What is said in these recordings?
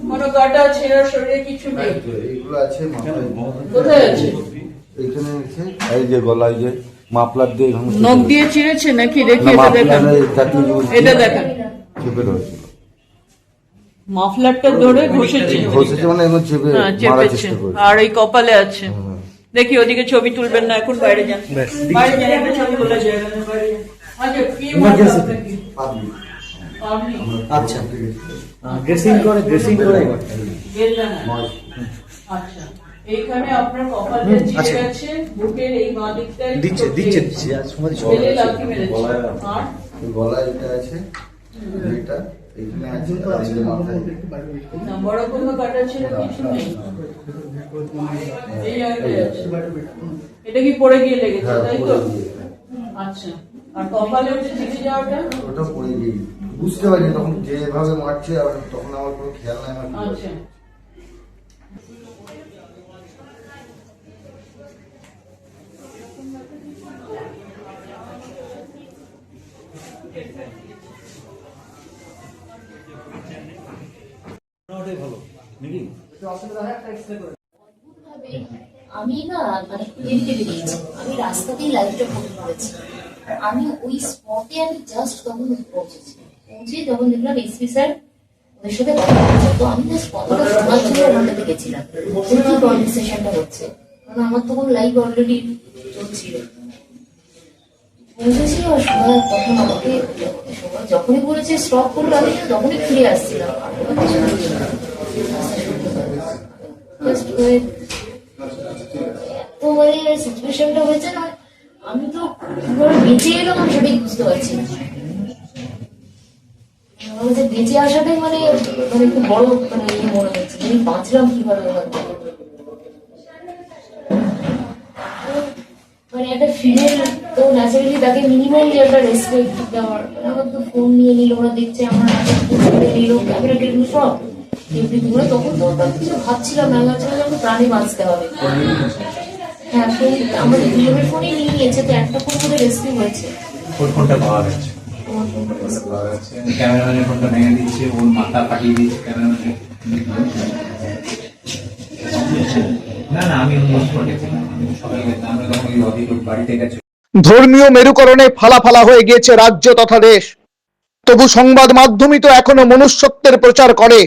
কোনো কাটা ছেঁড়া শরীরে কিছু নেই। এইগুলো আছে কোথায় আছে? এখানে আছে, এই যে গলায় যে মাফলার দিয়ে নখ দিয়ে চিড়েছে নাকি? দেখি এটা দেখান, এটা দেখান। চেপে ধরেছিল, মাফলারটা ধরে ঘষেছে, ঘষেছে মানে এমন চেপে মারার চেষ্টা করেছে। আর এই কপালে আছে। দেখি ওদিকে ছবি তুলবেন না, এখন বাইরে যান, বাইরে যান, একটা ছবি তোলা যায় না, বাইরে যান। আচ্ছা কি মারলো আপনাকে? আপনি আচ্ছা ড্রেসিং করে আচ্ছা, এইখানে আপনার কপালে ছিঁড়ে গেছে, বুকের এই বাঁ দিকটায় দিচ্ছে আর সময় বেলে লাথি মেরেছে। আর গলায় এটা আছে, এটা এখানে আছে, আর এই যে মাথায় না, বড় কোনো কাটা ছিল কিছু নেই, এই আগে আছে। এটা কি পড়ে গিয়ে লেগেছে তাই তো? আচ্ছা, আর কপালে ওটা ছিঁড়ে যাওয়াটা? ওটা পড়ে গিয়ে বুঝতে পারি তখন যেভাবে মারছে, আর তখন আমার কোনো খেয়াল নাই আমার। আচ্ছা, ভালো নাকি? আমি না মানে এদিকে বেরিয়েছি, আমি রাস্তাতেই লাইফটা ফোন করেছি। আমি ওই স্পটে আমি জাস্ট তখন পৌঁছেছি, পৌঁছে যখন দেখলাম এসপি স্যার ওদের সাথে কথা বলছে, তো আমি জাস্ট কথাটা শোনার জন্য ওখানটাতে গেছিলাম কি কনভারসেশনটা হচ্ছে, কারণ আমার তখন লাইভ অলরেডি চলছিল। পৌঁছেছি আর শোনা, তখন আমাকে যখনই বলেছে স্টপ করলো, আমি তখনই ফিরে আসছিলাম। জাস্ট এত মানে সিচুয়েশনটা হয়েছে না, আমি তো কিভাবে বেঁচে এলাম আমি সেটাই বুঝতে পারছি না। আমার যে বেঁচে আসাটাই মানে মানে খুব বড় মানে ইয়ে মনে হচ্ছে, আমি বাঁচলাম কিভাবে ওখান থেকে। মানে একটা ফিমেল তো ন্যাচারালি তাকে মিনিমালি একটা রেসপেক্ট দেওয়ার, আমার তো ফোন নিয়ে নিল, ওরা দেখছে আমার নিল, ক্যামেরা টেবিল সব করে, তখন তো ওটা কিছু ভাবছিলাম না, ভাবছিলাম যে আমাকে প্রাণে বাঁচতে হবে। হ্যাঁ, ফোন আমাদের দুজনের ফোনই নিয়ে নিয়েছে, তো একটা ফোন করে রেস্কিউ হয়েছে। ওর ফোনটা পাওয়া গেছে, ক্যামেরাম্যানের ফোনটা ভেঙে দিচ্ছে, ওর মাথা ফাটিয়ে দিচ্ছে ক্যামেরাম্যানের। না না, আমি অন্য স্পটে ছিলাম, সবাই আমরা তখন ওই অধিক বাড়িতে গেছে। ধর্মীয় মেরুকরণে ফালাফালা হয়ে গিয়েছে রাজ্য তথা দেশ, তবু সংবাদ মাধ্যমই তো এখনো মনুষ্যত্বের প্রচার করে।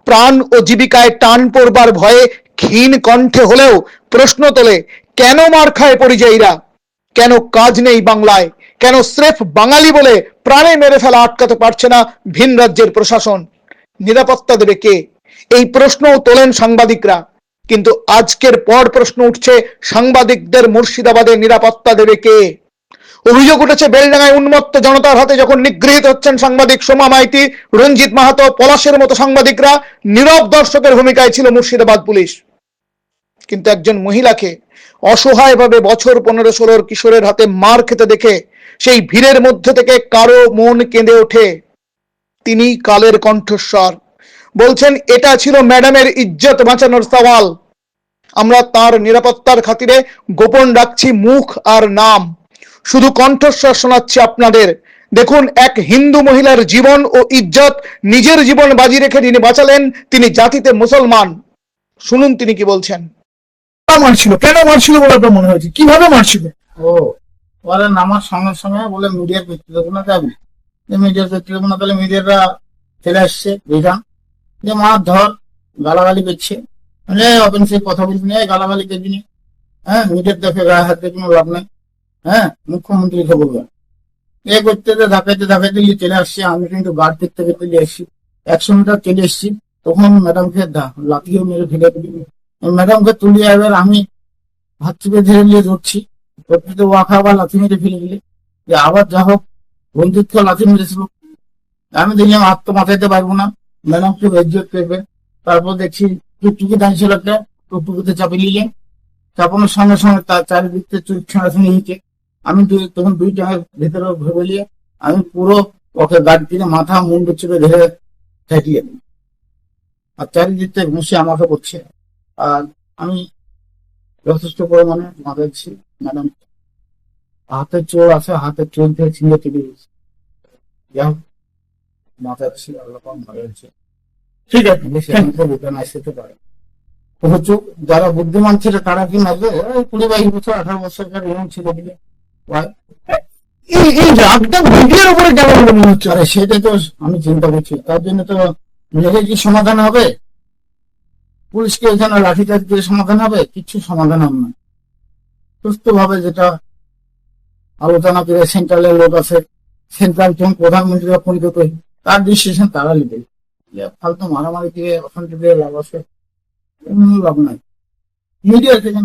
প্রাণ ও জীবিকায় টান পড়বার ভয়ে ক্ষীণ কণ্ঠে হলেও প্রশ্ন তোলে, কেন মার খায় পরিযায়ীরা, কেন কাজ নেই বাংলায়, কেন স্রেফ বাঙালি বলে প্রাণে মেরে ফেলা আটকাতে পারছে না ভিন রাজ্যের প্রশাসন, নিরাপত্তা দেবে কে? এই প্রশ্নও তোলেন সাংবাদিকরা। কিন্তু আজকের পর প্রশ্ন উঠছে, সাংবাদিকদের মুর্শিদাবাদে নিরাপত্তা দেবে কে? অভিযোগ উঠেছে বেলডাঙ্গায় উন্মত্ত জনতার হাতে যখন নিগৃহীত হচ্ছেন সাংবাদিক সোমা মাইতি, রঞ্জিত মাহাতো, পলাশের মতো সাংবাদিকরা, নীরব দর্শকের ভূমিকায় ছিল মুর্শিদাবাদ পুলিশ। কিন্তু একজন মহিলাকে অসহায়ভাবে বছর 15-16 কিশোরের হাতে মার খেতে দেখে সেই ভিড়ের মধ্যে থেকে কারো মন কেঁদে ওঠে। তিনি কালের কণ্ঠস্বর, বলছেন এটা ছিল ম্যাডামের ইজ্জত বাঁচানোর সওয়াল। আমরা তার নিরাপত্তার খাতিরে গোপন রাখছি মুখ আর নাম, শুধু কণ্ঠস্বর শোনাচ্ছি আপনাদের। দেখুন, এক হিন্দু মহিলার জীবন ও ইজ্জত নিজের জীবন বাজি রেখে যিনি বাঁচালেন, তিনি জাতিতে মুসলমান। শুনুন তিনি কি বলছেন। মারছিল, কেন মারছিল বলে আপনার মনে হয়েছে, কিভাবে মারছিল? ও ওরা নামার সঙ্গে সঙ্গে বলে মিডিয়ার পেতে দেবো না, যাবি মিডিয়ার পেতে দেবো না, তাহলে মিডিয়াররা চলে আসছে রিটার্ন যে মার ধর, গালাগালি করছে, মানে অফেন্সিভ কথা বলবি না, গালাগালি করবি না। হ্যাঁ, মিডিয়ার দেখে গায়ে হাতে কোনো লাভ নেই। হ্যাঁ, মুখ্যমন্ত্রীকে বলবে এ করতে ধাকাইতে ধাকাইতে নিয়ে চলে আসছে। আমি কিন্তু গার্ড দেখতে দেখতে নিয়ে এসছি, 100 মিটার চলে এসছি, তখন ম্যাডামকে লাথিও মেরে ফেলে দিবি। ম্যাডামকে তুলিয়ে এবার আমি হাত চেপে ধরে নিয়ে ধরছি, ধরতে ওয়াকা আবার লাথি মেরে ফেলে দিলে, যে আবার যা হোক বন্ধুত্ব লাথি মেরেছিল। আমি দেখলাম হাত তো মাথাইতে পারবো না, ম্যাডাম খুব ইজ্জত করবে। তারপর দেখছি টুকটুকি দাঁড়িয়েছিল, একটা টুকটুকিতে চাপে নিলে, চাপানোর সঙ্গে সঙ্গে তার চারিদিক থেকে চুল ছেঁড়াছুঁড়ি হয়েছে। আমি তখন 2 টাঙের ভেতরে ভেবে আমি পুরো ওকে গাড়ি দিয়ে মাথা মুন্ডু চেপে ধরে ঠেকিয়ে দিই, আর চারিদিক থেকে ঘুষে আমাকে করছে। আর আমি যথেষ্ট পরিমাণে মাথাচ্ছি, ম্যাডাম হাতের চোর আছে, হাতের চোর থেকে ছিঁড়ে কেটে দিয়েছি, যাই হোক মাথাচ্ছি, আল্লাহ ভালো হয়েছে। ঠিক আছে, বেশি রিটার্ন আসতে পারে। তো হচ্ছে যারা বুদ্ধিমান ছিল তারা কি মারবে? 20-22 বছর 18 বছরকার ইয়ং ছিল দিলে এই রাগটা মিডিয়ার উপরে কেমন বলে মনে হচ্ছে? আরে সেটা তো আমি চিন্তা করছি, তার জন্য তো নিজে কি সমাধান হবে? পুলিশকে এখানে লাঠিচার্জ দিয়ে সমাধান হবে? কিছু সমাধান হবে না। সুস্থ ভাবে যেটা আলোচনা করে সেন্ট্রালের লোক আছে, সেন্ট্রাল প্রধানমন্ত্রীরা ফোন করে তার ডিসিশন তারা নিবে। ফালতু মারামারি দিয়ে অশান্তি দিয়ে লাভ আছে, লাভ নাই। মিডিয়া থেকে